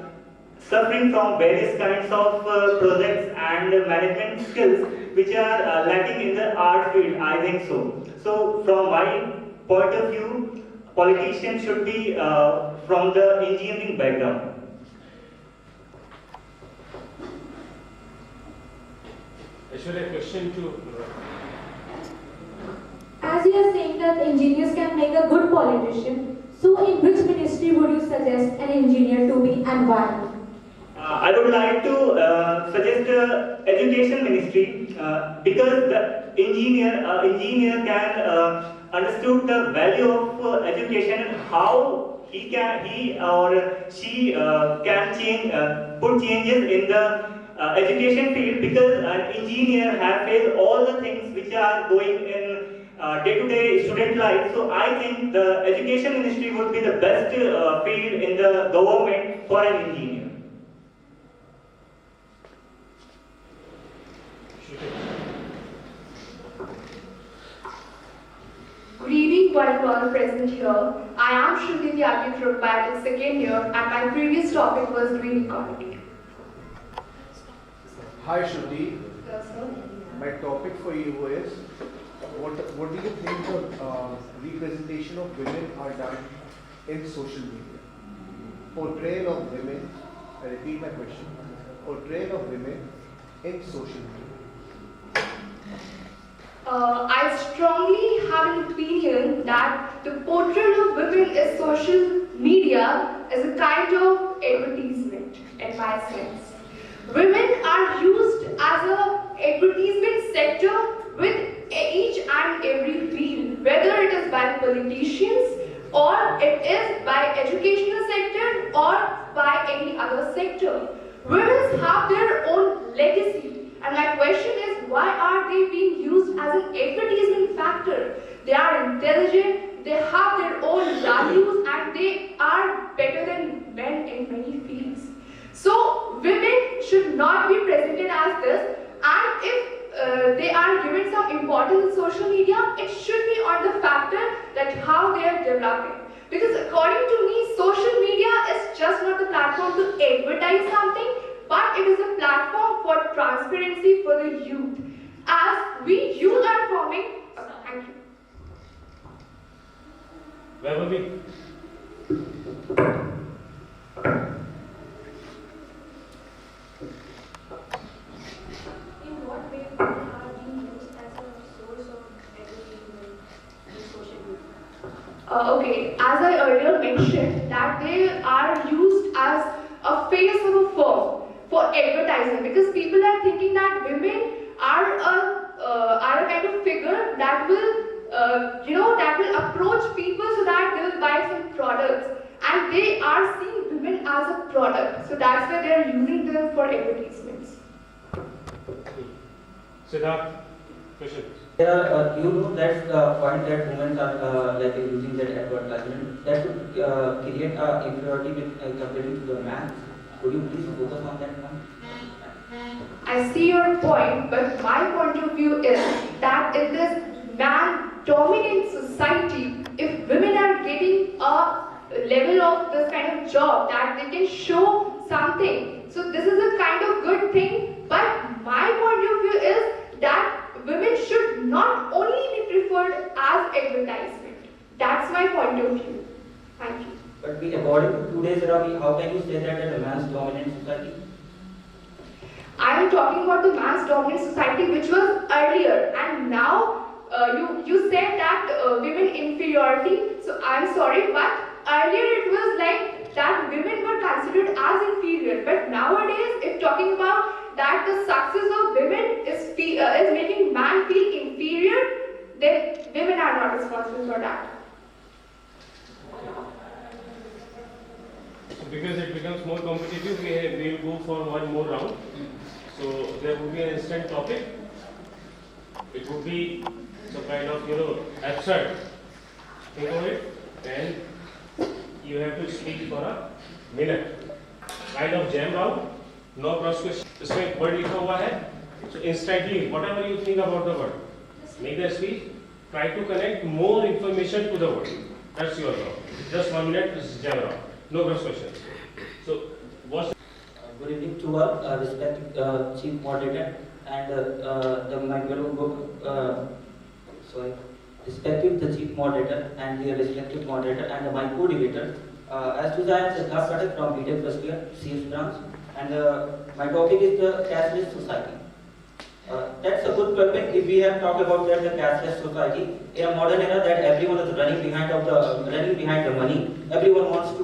Speaker 3: suffering from various kinds of projects and management skills which are lacking in the art field, I think so. So from my point of view, politicians should be from the engineering background.
Speaker 2: Aishwarya, question to Anurag.
Speaker 12: As you are saying that engineers can make a good politician. So in which ministry would you suggest an engineer to be and why?
Speaker 3: I would like to suggest the education ministry because the engineer can understood the value of education and how he or she can put changes in the education field, because an engineer has faced all the things which are going in day-to-day student life. So I think the education ministry would be the best field in the government for an engineer.
Speaker 5: Good evening, one and all present here. I am Shruti Tyagi from Biotech second year, and my previous topic was green economy.
Speaker 10: Hi Shruti,
Speaker 5: Yes, sir.
Speaker 10: my topic for you is what do you think the representation of women are done in social media? Portrayal of women, I repeat my question, portrayal of women in social media.
Speaker 5: I strongly have an opinion that the portrayal of women in social media is a kind of advertisement, in my sense. Women are used as an advertisement sector with each and every field, whether it is by politicians or it is by educational sector or by any other sector. Women have their own legacy. And my question is, why are they being used as an advertisement factor? They are intelligent, they have their own values, and they are better than men in many fields. So, women should not be presented as this, and if they are given some importance in social media, it should be on the factor that how they are developing. Because according to me, social media is just not the platform to advertise something, but it is a platform for transparency for the youth. As we youth are forming, thank you.
Speaker 2: Where were we?
Speaker 9: In what way women are being used as a source of advertisement in social media?
Speaker 5: Okay, as I earlier mentioned, that they are used as a face of a firm for advertising, because people are thinking that women are a kind of figure that will that will approach people so that they will buy some products, and they are seeing women as a product, so that's why they are using them for advertisements.
Speaker 2: Siddharth, question.
Speaker 1: There are, you know, that's the point that women are like using that advertisement. That would create inferiority with comparing to the man. Could you please focus on that point?
Speaker 5: I see your point, but my point of view is that in this man-dominant society, if women are getting a level of this kind of job that they can show something, so this is a kind of good thing, but my point of view is that women should not only be preferred as advertisement. That's my point of view. Thank you.
Speaker 1: But according to today's era, how can you say that in a man's dominant society?
Speaker 5: I am talking about the man's dominant society which was earlier, and now you said that women inferiority. So I am sorry, but earlier it was like that women were considered as inferior. But nowadays, if talking about that the success of women is making man feel inferior, then women are not responsible for that.
Speaker 2: Because it becomes more competitive, we will go for one more round. So there would be an instant topic. It would be some kind of absurd. Think of it, and you have to speak for a minute. Kind of jam round, no cross question. इसमें word लिखा हुआ है. So instantly, whatever you think about the word, make the speech. Try to connect more information to the word. That's your job. Just 1 minute, this is jam round. No cross questions. So what's
Speaker 1: Good evening to our respected chief moderator and respective the chief moderator and the respective moderator and my co-debater. As to I am Siddharth Pathak from BTech first year, CS branch, and my topic is the cashless society. That's a good question. If we have talked about that, the cashless society in a modern era, that everyone is running behind the money. Everyone wants to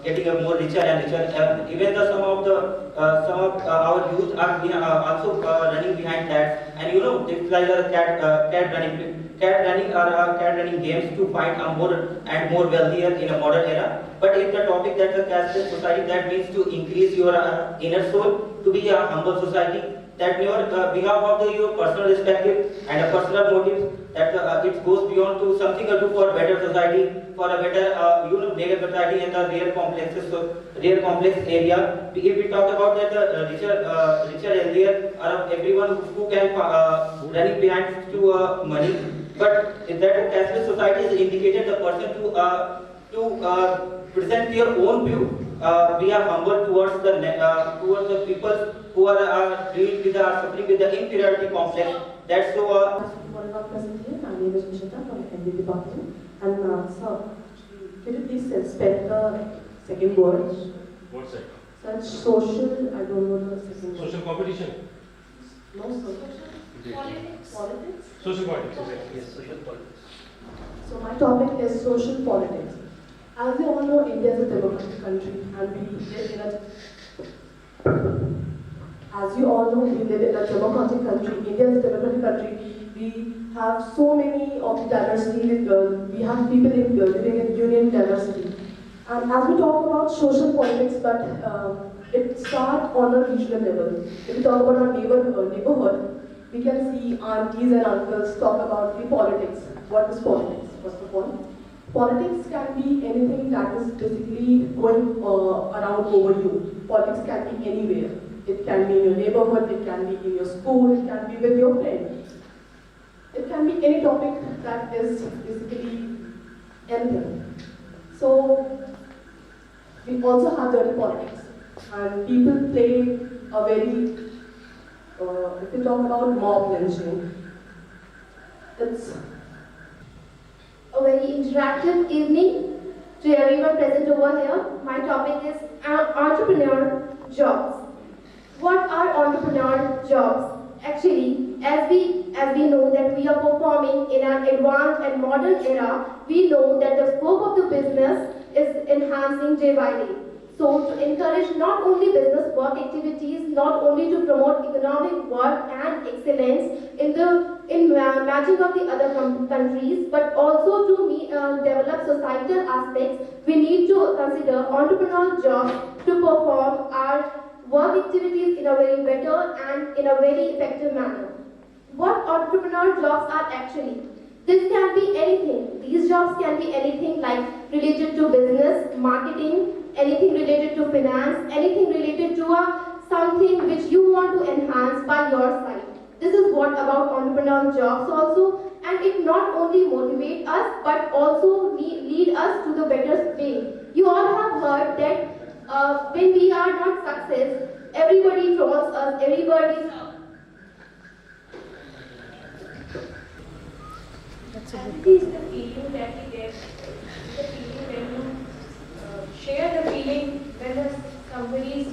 Speaker 1: getting a more richer and richer. Even some of our youth are also running behind that. And you know, it's like a cat running games to find a more and more wealthier in a modern era. But if the topic that the cashless society, that means to increase your inner soul, to be a humble society, that your behalf of your personal perspective and a personal motive, that it goes beyond to something to do for a better society, for a better bigger society in the rare complex area. If we talk about that richer area, everyone who can running behind to money, but that cashless society is indicated the person to present your own view. We are humble towards the people who are dealing with suffering with the inferiority complex. That's so.
Speaker 5: One of our present here, my name is Mishita from MD department. And sir, could you please spell the second word?
Speaker 2: What's that?
Speaker 5: Such social, I don't know the second word.
Speaker 2: Social competition.
Speaker 5: No, social. Politics.
Speaker 2: Social politics.
Speaker 1: Yes, social politics.
Speaker 5: So my topic is social politics. As you all know, India is a democratic country and we live in a... As you all know, we live in a democratic country. India is a democratic country. We have so many of the diversity. We have people living in union diversity. And as we talk about social politics, but it starts on a regional level. If we talk about our neighborhood, we can see aunties and uncles talk about the politics. What is politics, first of all? Politics can be anything that is basically going around over you. Politics can be anywhere. It can be in your neighborhood, it can be in your school, it can be with your friends. It can be any topic that is basically anything. So, we also have dirty politics. And people play a very, if we talk about mob lynching, it's
Speaker 7: a very interactive evening to everyone present over here. My topic is entrepreneur jobs. What are entrepreneur jobs? Actually, as we know that we are performing in an advanced and modern era, we know that the scope of the business is enhancing day by day. So to encourage not only business work activities, not only to promote economic work and excellence in matching of the other countries, but also to develop societal aspects, we need to consider entrepreneurial jobs to perform our work activities in a very better and in a very effective manner. What entrepreneurial jobs are actually? This can be anything. These jobs can be anything like related to business, marketing, anything related to finance, anything related to something which you want to enhance by your side. This is what about entrepreneurial jobs also, and it not only motivate us but also lead us to the better way. You all have heard that when we are not success, everybody trolls us, everybody.
Speaker 9: Empathy is the feeling that we get, the feeling when you share the feeling when somebody is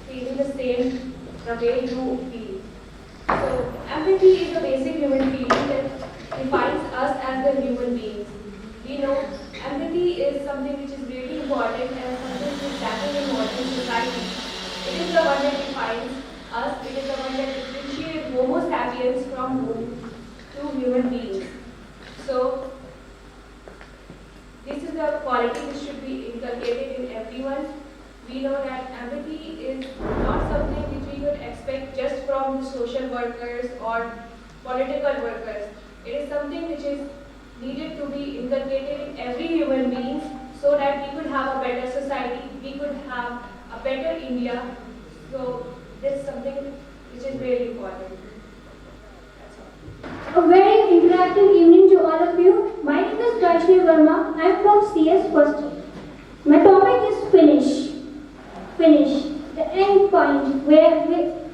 Speaker 9: feeling the same the way you feel. So empathy is a basic human feeling that defines us as the human beings. We know empathy is something which is really important and something which is lacking in modern society. It is the one that defines us, it is the one that differentiates Homo sapiens from to human beings. So, this is a quality which should be inculcated in everyone. We know that empathy is not something which we could expect just from the social workers or political workers. It is something which is needed to be inculcated in every human being so that we could have a better society, we could have a better India. So, this is something which is very important.
Speaker 12: A very interactive evening to all of you. My name is Gayatri Verma. I am from CS First Year. My topic is finish. Finish. The end point where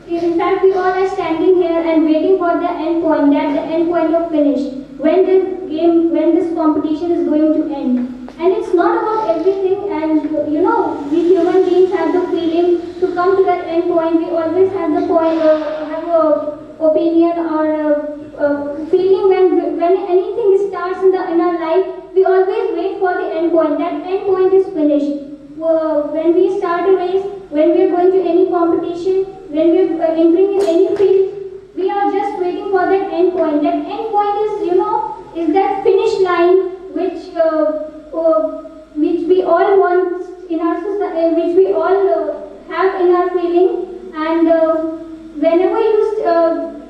Speaker 12: in fact we all are standing here and waiting for the end point, that the end point of finish. When this competition is going to end. And it's not about everything, and you know, we human beings have the feeling to come to that end point. We always have the point, have a opinion or a feeling when anything starts in our life. We always wait for the end point. That end point is finished. When we start a race, when we are going to any competition, when we are entering in any field, we are just waiting for that end point. That end point is, you know, is that finish line which we all want in our society, which we all have in our feeling. And whenever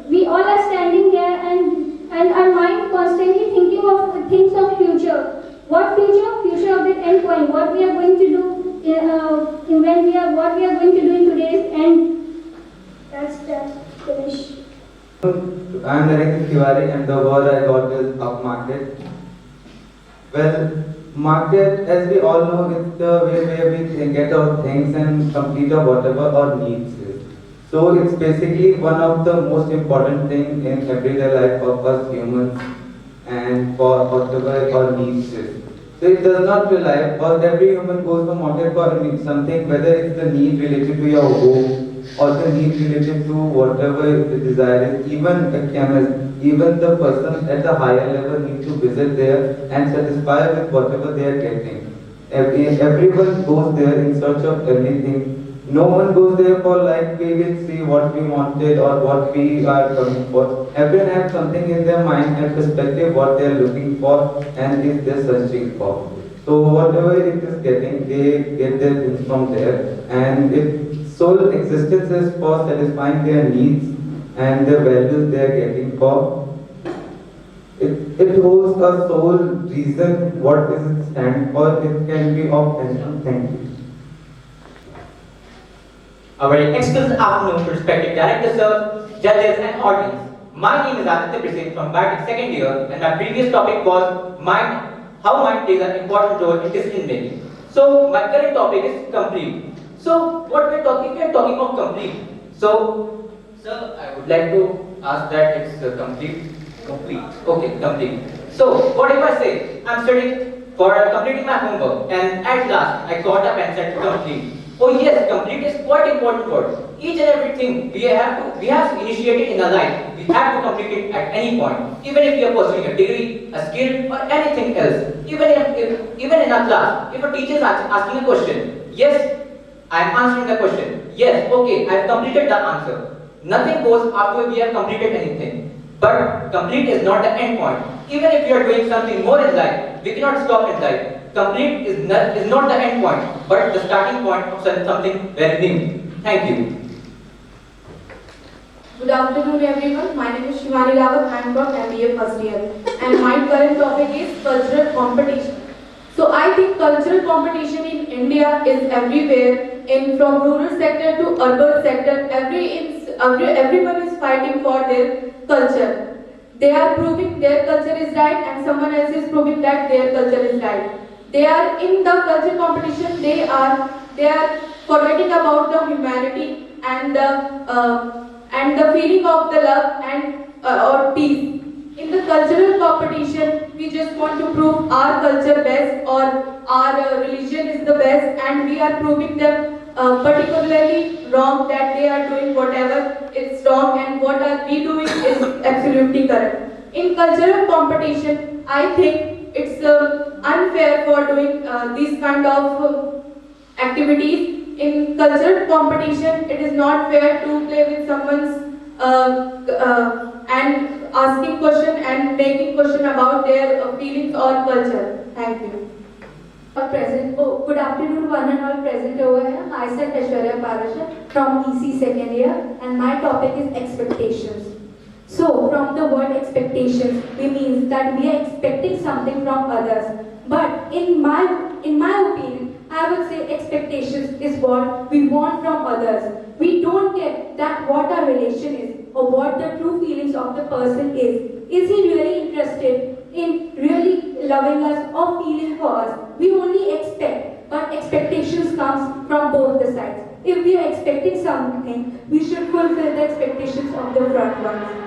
Speaker 12: we all are standing here and our mind constantly thinking of things of future. What future? Future of that end point. What we are going to do what we are going to do in today's end. That's finish.
Speaker 6: I am Narendra Tiwari and the word I got is upmarket. Well, market, as we all know, is the way where we can get our things and complete our whatever our needs is. So it's basically one of the most important things in everyday life of us humans and for whatever our needs is. So it does not rely, because every human goes for market for something, whether it's the need related to your home or the need related to whatever the desire is. Even a chemist, even the person at a higher level need to visit there and satisfy with whatever they are getting. Everyone goes there in search of anything. No one goes there for like we will see what we wanted or what we are coming for. Everyone has something in their mind and perspective what they are looking for and is they searching for. So whatever it is getting, they get their things from there, and its sole existence is for satisfying their needs and the values they are getting for. It holds a sole reason what does it stand for. It can be of any. Thank you.
Speaker 4: A very excellent afternoon to respected directors, sir, judges and audience. My name is Aditya Prasad from BATIC second year, and my previous topic was how mind plays an important role in decision making. So my current topic is complete. So what we are talking about complete. So sir, I would like to ask that it's complete. Complete. Okay, complete. So what if I say I'm studying for completing my homework and at last I got up and said complete. Oh yes, complete is quite important word. Each and everything we have initiated in our life, we have to complete it at any point. Even if we are pursuing a degree, a skill, or anything else. Even in our class, if a teacher is asking a question, yes, I am answering the question. Yes, okay, I have completed the answer. Nothing goes after we have completed anything. But complete is not the end point. Even if you are doing something more in life, we cannot stop in life. Complete is not the end point, but the starting point of something very new. Thank you.
Speaker 5: Good afternoon everyone. My name is Shivani Rawat. I am from MBA first year. And my current topic is cultural competition. So I think cultural competition in India is everywhere. From rural sector to urban sector, everyone is fighting for their culture. They are proving their culture is right and someone else is proving that their culture is right. They are in the culture competition, they are forgetting about the humanity and the feeling of the love and or peace. In the cultural competition, we just want to prove our culture best or our religion is the best, and we are proving them particularly wrong, that they are doing whatever is wrong and what are we doing is absolutely correct. In cultural competition, I think it's unfair for doing these kind of activities. In cultural competition, it is not fair to play with someone's and asking question and making question about their feelings or culture. Thank you.
Speaker 8: Good afternoon, one and all present over here. Myself Aishwarya Parasha from EC second year, and my topic is expectations. So, from the word expectations, it means that we are expecting something from others. But in my opinion, I would say expectations is what we want from others. We don't get that what our relation is or what the true feelings of the person is. Is he really interested in really loving us or feeling for us? We only expect, but expectations comes from both the sides. If we are expecting something, we should fulfill the expectations of the front ones.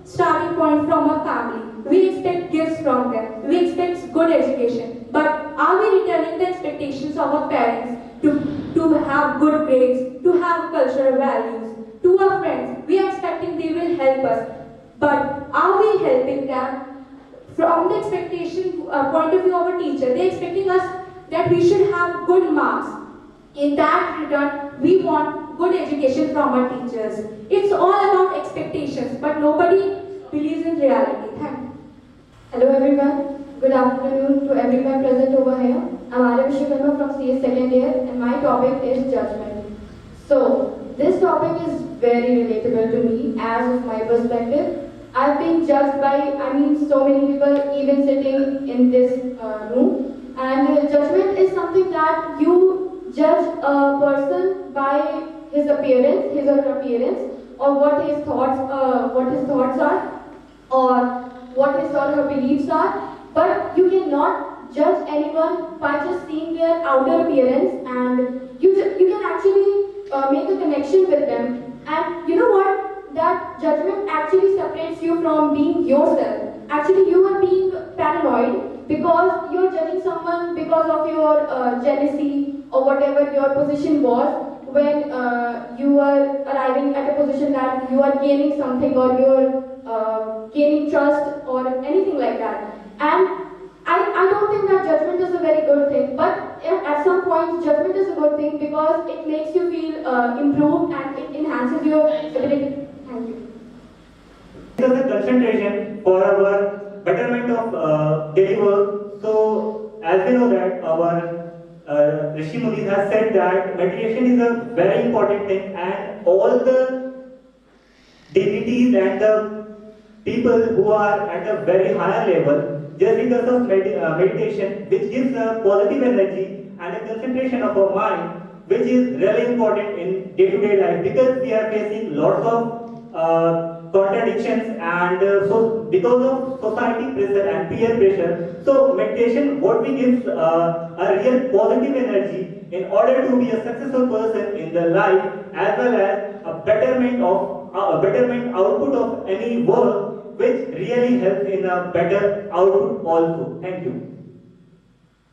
Speaker 12: starting point from our family. We expect gifts from them. We expect good education. But are we returning the expectations of our parents to have good grades, to have cultural values? To our friends, we are expecting they will help us. But are we helping them? From the expectation point of view of a teacher, they are expecting us that we should have good marks. In that return, we want good education from our teachers. It's all about expectations, but nobody believes in reality. Thank you.
Speaker 8: Hello everyone. Good afternoon to everyone present over here. I'm Arya Vishwakarma from CS second year, and my topic is judgment. So, this topic is very relatable to me as of my perspective. I've been judged by, so many people even sitting in this room. And judgment is something that you judge a person by his appearance, his or her appearance, or what his thoughts are, or what his or her beliefs are. But you cannot judge anyone by just seeing their outer appearance, and you can actually make a connection with them. And you know what? That judgment actually separates you from being yourself. Actually, you are being paranoid because you're judging someone because of your jealousy or whatever your position was when you were arriving at a position that you are gaining something, or you're gaining trust or anything like that. And I don't think that judgment is a very good thing, but at some point judgment is a good thing because it makes you feel improved and it enhances your ability. Thank you.
Speaker 3: It was a concentration for our betterment of daily work. So, as we know that our Rishi Munis has said that meditation is a very important thing, and all the deities and the people who are at a very higher level, just because of meditation, which gives a positive energy and a concentration of our mind, which is really important in day-to-day life, because we are facing lots of contradictions, and so because of society pressure and peer pressure, so meditation what we give a real positive energy in order to be a successful person in the life, as well as a betterment output of any work, which really helps in a better output also. Thank you.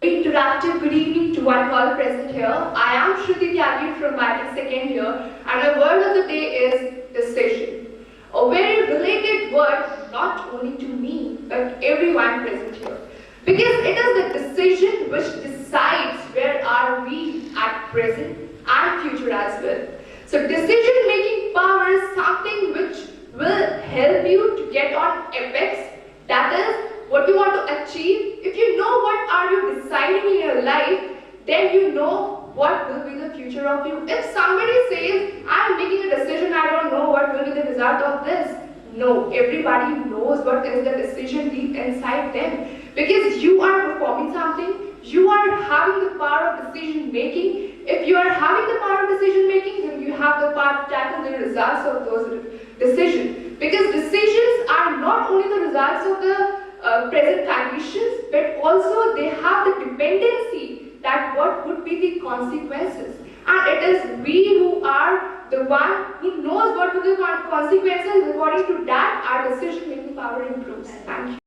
Speaker 5: Interactive good evening to one call present here. I am Shruti Tyagi from Matic second year, and the word of the day is decision. A very related word not only to me but everyone present here, because it is the decision which decides where are we at present and future as well. So decision making power is something which will help you to get on apex, that is what you want to achieve. If you know what are you deciding in your life, then you know what will be the future of you. If somebody says, I am making a decision, I don't know what will be the result of this. No, everybody knows what is the decision deep inside them. Because you are performing something, you are having the power of decision making. If you are having the power of decision making, then you have the power to tackle the results of those decisions. Because decisions are not only the results of the present conditions, but also they have the dependency that what would be the consequences. And it is we who are the one who knows what would be the consequences. According to that, our decision making power improves. Thank you.